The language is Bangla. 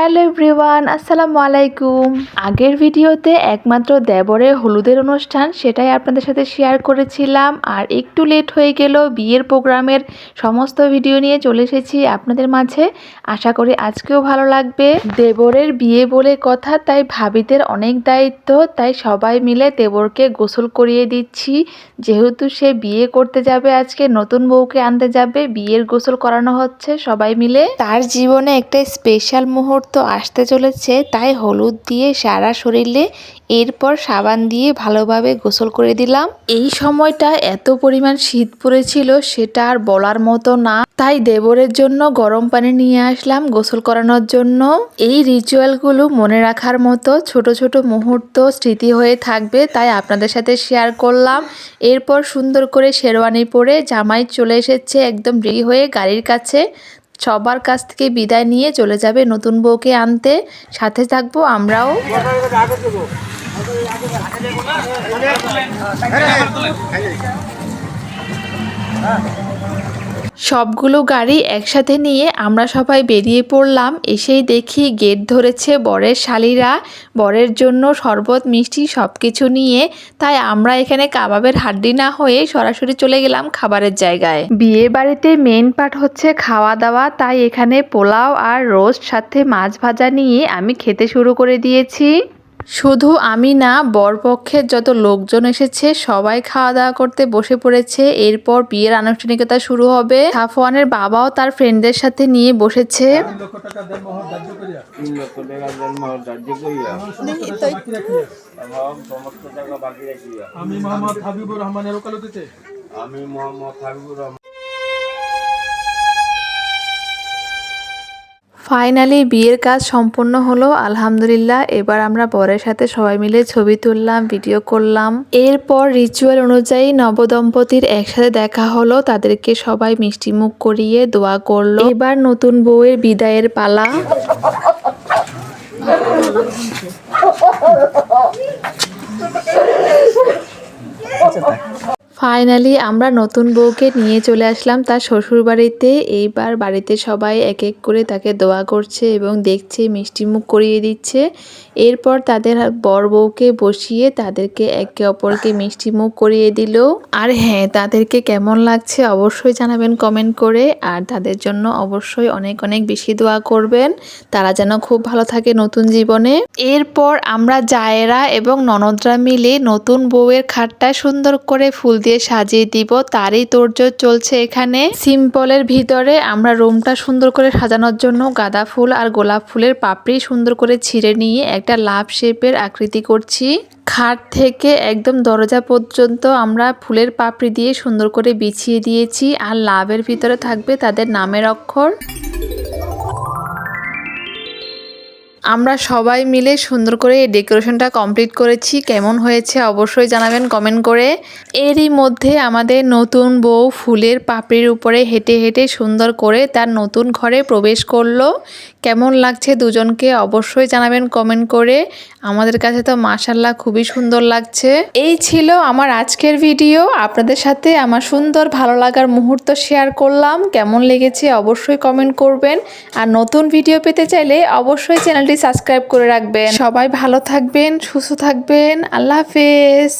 হ্যালো এভরিওয়ান, আসসালামু আলাইকুম। আগের ভিডিওতে একমাত্র দেবরের হলুদের অনুষ্ঠান সেটাই আপনাদের সাথে শেয়ার করেছিলাম, আর একটু লেট হয়ে গেল। বিয়ের প্রোগ্রামের সমস্ত ভিডিও নিয়ে চলে এসেছি আপনাদের মাঝে। আশা করি আজকেও ভালো লাগবে। দেবরের বিয়ে বলে কথা, তাই ভাবিদের অনেক দায়িত্ব, তাই সবাই মিলে দেবরকে গোসল করিয়ে দিচ্ছি। যেহেতু সে বিয়ে করতে যাবে, আজকে নতুন বউকে আনতে যাবে, বিয়ের গোসল করানো হচ্ছে সবাই মিলে। তার জীবনে একটা স্পেশাল মুহূর্ত আসতে চলেছে, তাই হলুদ দিয়ে সারা শরীরে, এরপর সাবান দিয়ে ভালোভাবে গোসল করে দিলাম। এই সময়টা এত পরিমাণ শীত পড়েছিল সেটা আর বলার মতো না, তাই দেবরের জন্য গরম পানি নিয়ে আসলাম গোসল করানোর জন্য। এই রিচুয়ালগুলো মনে রাখার মতো ছোট ছোট মুহূর্ত স্মৃতি হয়ে থাকবে, তাই আপনাদের সাথে শেয়ার করলাম। এরপর সুন্দর করে শেরওয়ানি পরে জামাই চলে এসেছে একদম রেডি হয়ে গাড়ির কাছে। সবার কাছ থেকে বিদায় নিয়ে চলে যাবে নতুন বউকে আনতে, সাথে থাকবো আমরাও। সবগুলো গাড়ি একসাথে নিয়ে আমরা সবাই বেরিয়ে পড়লাম। এসেই দেখি গেট ধরেছে বরের শালীরা, বরের জন্য শরবত মিষ্টি সব কিছু নিয়ে। তাই আমরা এখানে কাবাবের হাড্ডি না হয়ে সরাসরি চলে গেলাম খাবারের জায়গায়। বিয়ে বাড়িতে মেন পার্ট হচ্ছে খাওয়া দাওয়া, তাই এখানে পোলাও আর রোস্ট সাথে মাছ ভাজা নিয়ে আমি খেতে শুরু করে দিয়েছি। শুধু আমি না, বরপক্ষের যত লোকজন এসেছে সবাই খাওয়া দাওয়া করতে বসে পড়েছে। এরপর বিয়ের আনুষ্ঠানিকতা শুরু হবে। সাফওয়ানের বাবাও তার ফ্রেন্ডদের সাথে নিয়ে বসেছে। ফাইনালি বিয়ের কাজ সম্পূর্ণ হলো, আলহামদুলিল্লাহ। এবার আমরা বরের সাথে সবাই মিলে ছবি তুললাম, ভিডিও করলাম। এরপর রিচুয়াল অনুযায়ী নবদম্পতির একসাথে দেখা হলো, তাদেরকে সবাই মিষ্টি মুখ করিয়ে দোয়া করলো। এবার নতুন বউয়ের বিদায়ের পালা। ফাইনালি আমরা নতুন বউকে নিয়ে চলে আসলাম তার শ্বশুর বাড়িতে। এইবার বাড়িতে সবাই এক এক করে তাকে দোয়া করছে এবং দেখছে, মিষ্টি মুখ করিয়ে দিচ্ছে। এরপর তাদের বর বউকে বসিয়ে তাদেরকে একে অপরকে মিষ্টি মুখ করিয়ে দিল। আর হ্যাঁ, তাদেরকে কেমন লাগছে অবশ্যই জানাবেন কমেন্ট করে, আর তাদের জন্য অবশ্যই অনেক অনেক বেশি দোয়া করবেন, তারা যেন খুব ভালো থাকে নতুন জীবনে। এরপর আমরা জায়েরা এবং ননদরা মিলে নতুন বউয়ের খাটটা সুন্দর করে ফুল দিয়ে সাজিয়ে দিব, তারই তোড়জোড় চলছে এখানে। সিম্পলের ভিতরে আমরা রুমটা সুন্দর করে সাজানোর জন্য গাঁদা ফুল আর গোলাপ ফুলের পাপড়ি সুন্দর করে ছিঁড়ে নিয়ে একটা লাভ শেপের আকৃতি করছি। খাট থেকে একদম দরজা পর্যন্ত আমরা ফুলের পাপড়ি দিয়ে সুন্দর করে বিছিয়ে দিয়েছি, আর লাভের ভিতরে থাকবে তাদের নামের অক্ষর। আমরা সবাই মিলে সুন্দর করে এই ডেকোরেশনটা কমপ্লিট করেছি। কেমন হয়েছে অবশ্যই জানাবেন কমেন্ট করে। এরই মধ্যে আমাদের নতুন বউ ফুলের পাপড়ির উপরে হেঁটে হেঁটে সুন্দর করে তার নতুন ঘরে প্রবেশ করলো। কেমন লাগছে দুজনকে অবশ্যই জানাবেন কমেন্ট করে। আমাদের কাছে তো মাশাআল্লাহ খুবই সুন্দর লাগছে। এই ছিল আমার আজকের ভিডিও। আপনাদের সাথে আমার সুন্দর ভালো লাগার মুহূর্ত শেয়ার করলাম। কেমন লেগেছে অবশ্যই কমেন্ট করবেন, আর নতুন ভিডিও পেতে চাইলে অবশ্যই চ্যানেলটি সাবস্ক্রাইব করে রাখবেন। সবাই ভালো থাকবেন, সুস্থ থাকবেন। আল্লাহ হাফেজ।